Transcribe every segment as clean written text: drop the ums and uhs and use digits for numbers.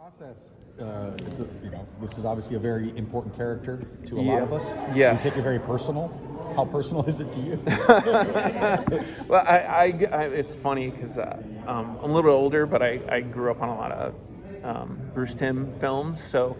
Process. This is obviously a very important character to a lot of us. Yes. You take it very personal. How personal is it to you? Well, it's funny because I'm a little bit older, but I grew up on a lot of Bruce Timm films, so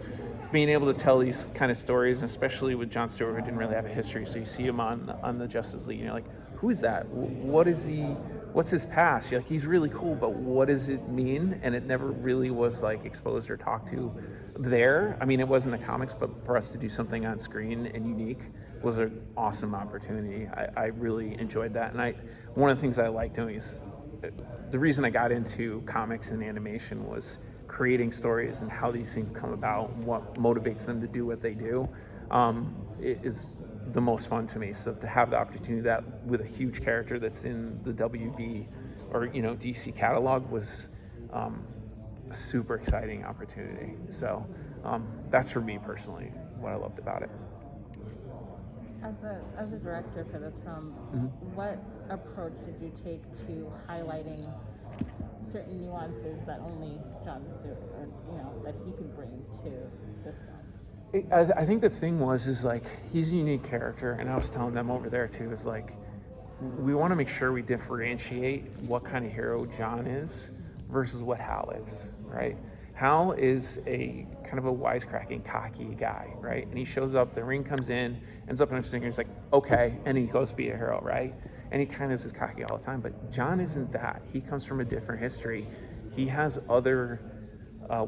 being able to tell these kind of stories, and especially with Jon Stewart, who didn't really have a history, so you see him on the Justice League, and you're like, who is that? What is he? What's his past? You're like, he's really cool, but what does it mean? And it never really was like exposed or talked to there. I mean, it was in the comics, but for us to do something on screen and unique was an awesome opportunity. I really enjoyed that, and one of the things I like doing is the reason I got into comics and animation was creating stories and how these things come about, what motivates them to do what they do. It is the most fun to me. So to have the opportunity that with a huge character that's in the WB or DC catalog was a super exciting opportunity. So that's for me personally what I loved about it. As a director for this film, what approach did you take to highlighting certain nuances that only Jon Stewart, or that he could bring to this film? I think the thing is like, he's a unique character, and I was telling them over there too, is like, we want to make sure we differentiate what kind of hero Jon is versus what Hal is, right? Hal is a kind of a wisecracking, cocky guy, right? And he shows up, the ring comes in, ends up in his finger, he's like, okay, and he goes to be a hero, right? And he kind of is cocky all the time, but Jon isn't that. He comes from a different history. He has other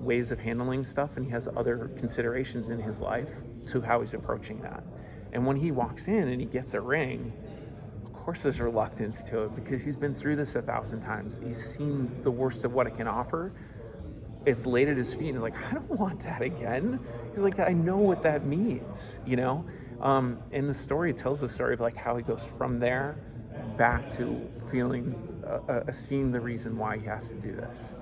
ways of handling stuff, and he has other considerations in his life to how he's approaching that. And when he walks in and he gets a ring, of course there's reluctance to it because he's been through this 1,000 times. He's seen the worst of what it can offer. It's laid at his feet, and he's like, I don't want that again. He's like, I know what that means, And the story tells the story of like how he goes from there back to feeling, seeing the reason why he has to do this.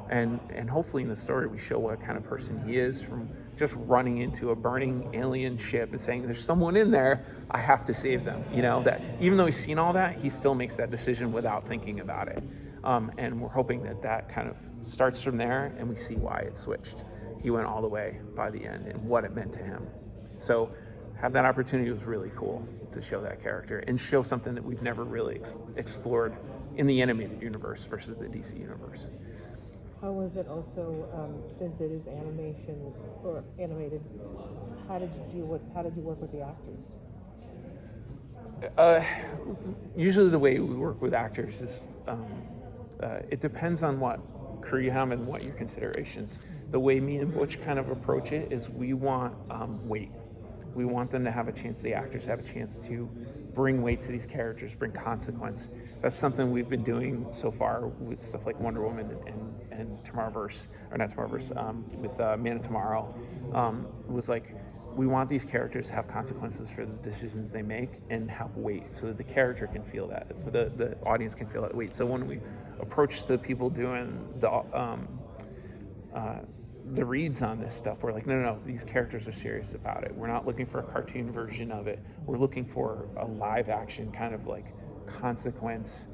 And hopefully in the story we show what kind of person he is, from just running into a burning alien ship and saying, there's someone in there, I have to save them. That even though he's seen all that, he still makes that decision without thinking about it. And we're hoping that kind of starts from there, and we see why it switched. He went all the way by the end and what it meant to him. So have that opportunity was really cool to show that character and show something that we've never really explored in the animated universe versus the DC universe. How was it also, since it is animation or animated, how did you work with the actors? Usually the way we work with actors is it depends on what crew you have and what your considerations. The way me and Butch kind of approach it is we want weight. We want them to have a chance, the actors have a chance to bring weight to these characters, bring consequence. That's something we've been doing so far with stuff like Wonder Woman and Tomorrowverse, or not Tomorrowverse, with Man of Tomorrow. It was like, we want these characters to have consequences for the decisions they make and have weight so that the character can feel that, the audience can feel that weight. So when we approach the people doing the reads on this stuff, we're like, no, these characters are serious about it. We're not looking for a cartoon version of it. We're looking for a live action kind of like consequence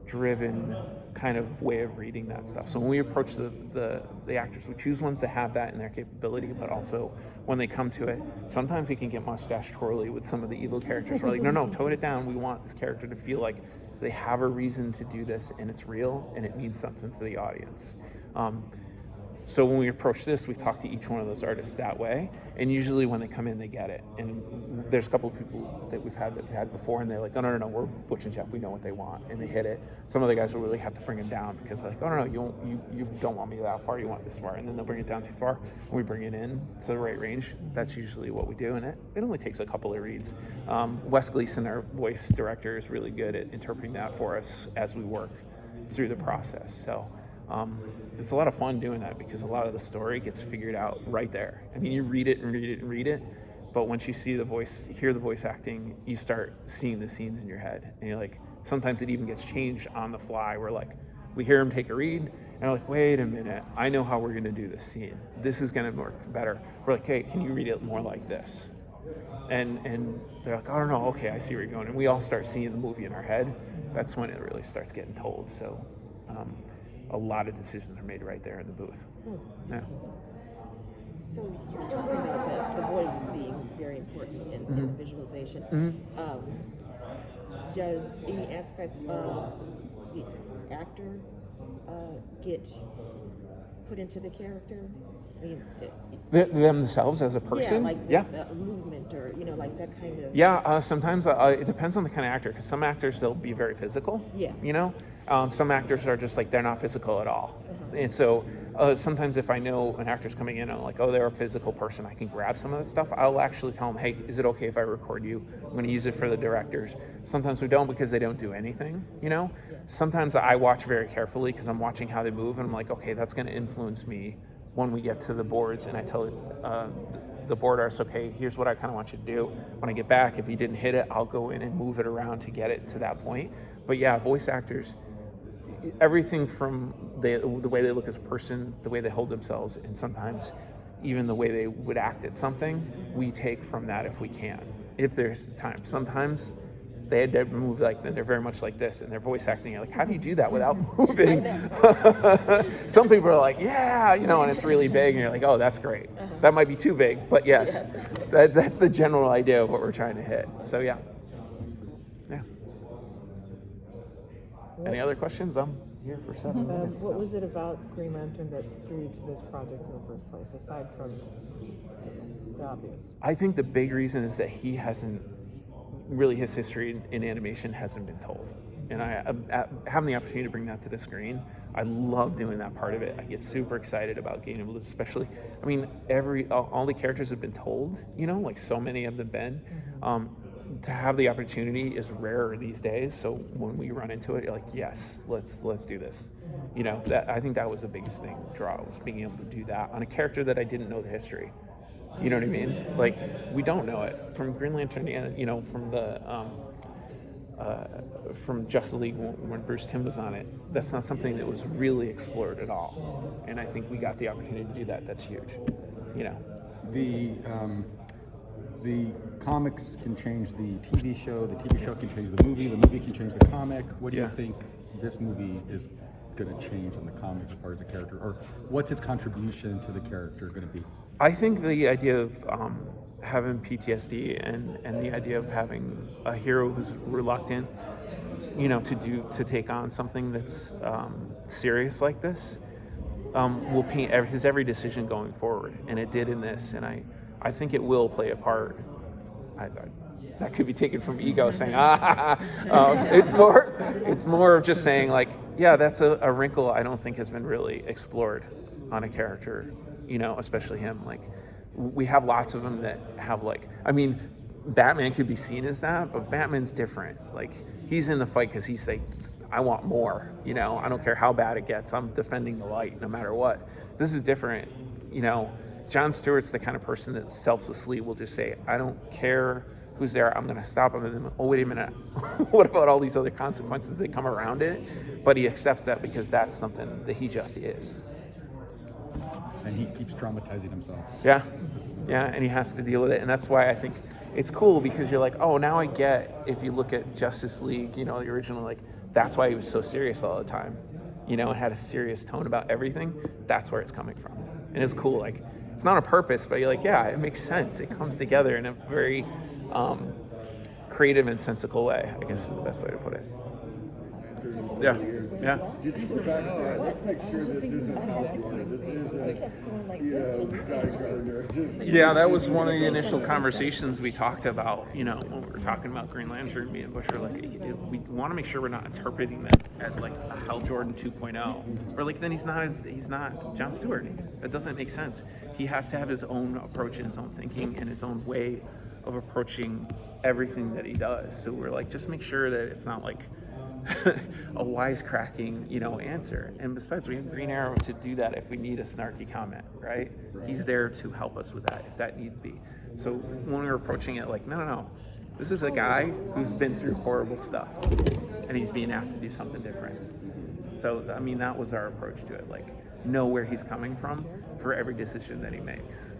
driven kind of way of reading that stuff. So when we approach the actors, we choose ones that have that in their capability, but also when they come to it, sometimes we can get mustache twirly with some of the evil characters. We're like, no, tone it down. We want this character to feel like they have a reason to do this, and it's real, and it means something to the audience. So when we approach this, we talk to each one of those artists that way, and usually when they come in, they get it. And there's a couple of people that we've had before, and they're like, oh, no, we're Butch and Jeff, we know what they want, and they hit it. Some of the guys will really have to bring them down because they're like, oh, no, you don't want me that far, you want this far, and then they'll bring it down too far, and we bring it in to the right range. That's usually what we do, and it only takes a couple of reads. Wes Gleason, our voice director, is really good at interpreting that for us as we work through the process. So it's a lot of fun doing that because a lot of the story gets figured out right there. I mean, you read it, but once you see hear the voice acting, you start seeing the scenes in your head. And you're like, sometimes it even gets changed on the fly. We're like, we hear him take a read, and we're like, wait a minute, I know how we're going to do this scene. This is going to work better. We're like, hey, can you read it more like this? And they're like, oh, no, okay, I see where you're going. And we all start seeing the movie in our head. That's when it really starts getting told. So a lot of decisions are made right there in the booth. Yeah. So you're talking about the voice being very important in visualization. Does any aspect of the actor get put into the character? I mean, Themselves as a person? The movement or, like that kind of... Yeah, sometimes it depends on the kind of actor, because some actors, they'll be very physical. Yeah. Some actors are just like, they're not physical at all. And so sometimes if I know an actor's coming in and I'm like, oh, they're a physical person, I can grab some of that stuff. I'll actually tell them, hey, is it okay if I record you? I'm going to use it for the directors. Sometimes we don't, because they don't do anything, Sometimes I watch very carefully because I'm watching how they move, and I'm like, okay, that's going to influence me when we get to the boards, and I tell the board artists, okay, here's what I kind of want you to do. When I get back, if you didn't hit it, I'll go in and move it around to get it to that point. But yeah, voice actors, everything from the way they look as a person, the way they hold themselves, and sometimes even the way they would act at something, we take from that if we can, if there's time. Sometimes they had to move they're very much like this, and they're voice acting. You're like, how do you do that without moving? Some people are like, yeah, and it's really big, and you're like, oh, that's great. That might be too big, but yes, that's the general idea of what we're trying to hit. So yeah. Any other questions? I'm here for 7 minutes. What was it about Green Lantern that drew you to this project in the first place, aside from the obvious? I think the big reason is that he hasn't really, his history in animation hasn't been told. And having the opportunity to bring that to the screen, I love doing that part of it. I get super excited about being able to, especially, all the characters have been told, like so many of them been. To have the opportunity is rarer these days. So when we run into it, you're like, yes, let's do this. I think that was the biggest thing, draw, was being able to do that on a character that I didn't know the history. You know what I mean? Like, we don't know it from Green Lantern, from the from Justice League when Bruce Timm was on it. That's not something that was really explored at all, and I think we got the opportunity to do that. That's huge. The comics can change the TV show show can change the movie can change the comic. What do you think this movie is going to change in the comic as far as the character, or what's its contribution to the character going to be? I think the idea of having PTSD and the idea of having a hero who's reluctant, to take on something that's serious like this, will paint his every decision going forward, and it did in this, and I think it will play a part. That could be taken from ego, saying, it's more of just saying, like, yeah, that's a wrinkle I don't think has been really explored on a character, especially him. Like, we have lots of them that have, Batman could be seen as that, but Batman's different. Like, he's in the fight because he's like, I want more, I don't care how bad it gets. I'm defending the light no matter what. This is different, John Stewart's the kind of person that selflessly will just say, I don't care who's there, I'm going to stop him. And then, oh, wait a minute, what about all these other consequences that come around it? But he accepts that because that's something that he just is. And he keeps traumatizing himself. Yeah, and he has to deal with it. And that's why I think it's cool, because you're like, oh, now I get, if you look at Justice League, the original, that's why he was so serious all the time, and had a serious tone about everything. That's where it's coming from. And it's cool, it's not a purpose, but you're like, yeah, it makes sense. It comes together in a very creative and sensical way, I guess is the best way to put it. Yeah. Did you go back to let's make sure this isn't how you wanted. This isn't Guy Gardner. Yeah, that was one of the initial conversations we talked about, when we were talking about Green Lantern. Me and Bush were like, we want to make sure we're not interpreting them as a Hal Jordan 2.0. Or then he's not John Stewart. That doesn't make sense. He has to have his own approach and his own thinking and his own way of approaching everything that he does. So we're like, just make sure that it's not a wisecracking, answer. And besides, we have Green Arrow to do that if we need a snarky comment, right? He's there to help us with that if that need be. So when we were approaching it, no, this is a guy who's been through horrible stuff, and he's being asked to do something different. So that was our approach to it. Know where he's coming from for every decision that he makes.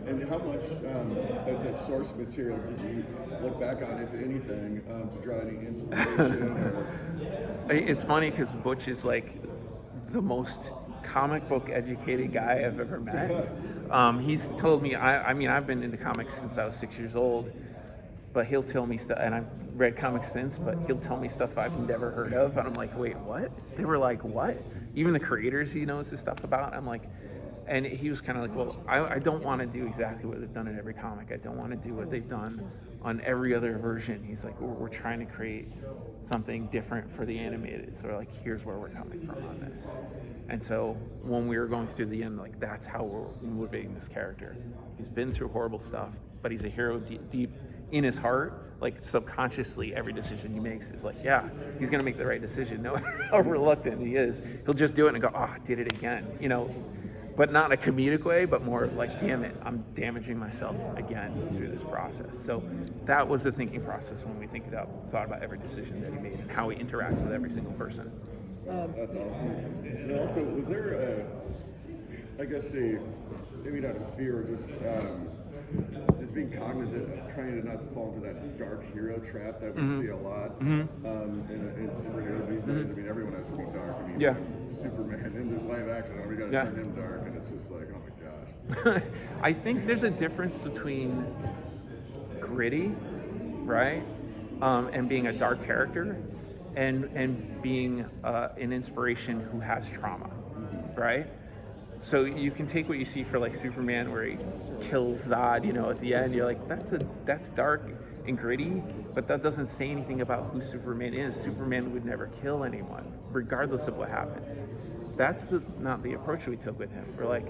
And how much of the source material did you look back on, if anything, to draw any inspiration? It's funny because Butch is the most comic book educated guy I've ever met. He's told me, I mean, I've been into comics since I was 6 years old, but he'll tell me stuff, and I've read comics since, but he'll tell me stuff I've never heard of, and I'm like, wait, what? They were like, what? Even the creators he knows this stuff about. I'm like, and he was kind of like, well, I don't want to do exactly what they've done in every comic. I don't want to do what they've done on every other version. He's like, we're trying to create something different for the animated. So like, here's where we're coming from on this. And so when we were going through the end, like, that's how we're motivating this character. He's been through horrible stuff, but he's a hero deep in his heart. Like, subconsciously, every decision he makes is like, yeah, he's gonna make the right decision. No matter how reluctant he is, he'll just do it and go, oh, I did it again, you know. But not in a comedic way, but more of like, damn it, I'm damaging myself again through this process. So that was the thinking process when we thought about every decision that he made and how he interacts with every single person. That's awesome. And also, was there maybe not a fear, just being cognizant of trying to not to fall into that dark hero trap that we see a lot in superheroes these days. I mean, everyone has to be dark. I mean, Superman in the live action, we got to turn him dark, and it's just like, oh my gosh. I think there's a difference between gritty, right, and being a dark character, and being an inspiration who has trauma, right? So you can take what you see for like Superman, where he kills Zod, you know, at the end. You're like, that's dark and gritty, but that doesn't say anything about who Superman is. Superman would never kill anyone, regardless of what happens. That's not the approach we took with him. We're like,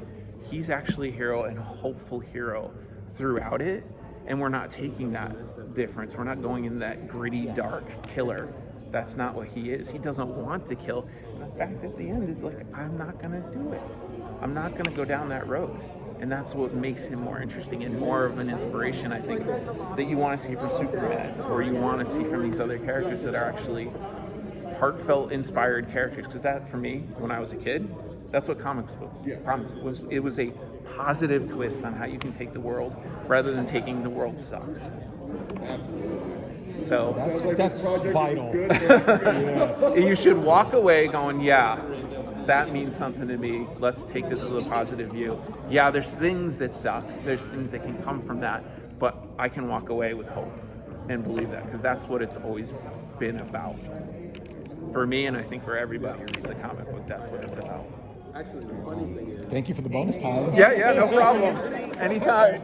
he's actually a hero and a hopeful hero throughout it, and we're not taking that difference. We're not going in that gritty, dark killer. That's not what he is. He doesn't want to kill. And the fact at the end is like, I'm not gonna do it. I'm not gonna go down that road. And that's what makes him more interesting and more of an inspiration, I think, that you want to see from Superman, or you want to see from these other characters that are actually heartfelt, inspired characters. Because that, for me, when I was a kid, that's what comics was. It was a positive twist on how you can take the world, rather than taking the world sucks. Absolutely. So that's vital. You should walk away going, yeah, that means something to me. Let's take this with a positive view. Yeah, there's things that suck. There's things that can come from that, but I can walk away with hope and believe that, because that's what it's always been about. For me, and I think for everybody who reads a comic book, that's what it's about. Actually, the funny thing is... Thank you for the bonus time. Yeah, no problem. Anytime.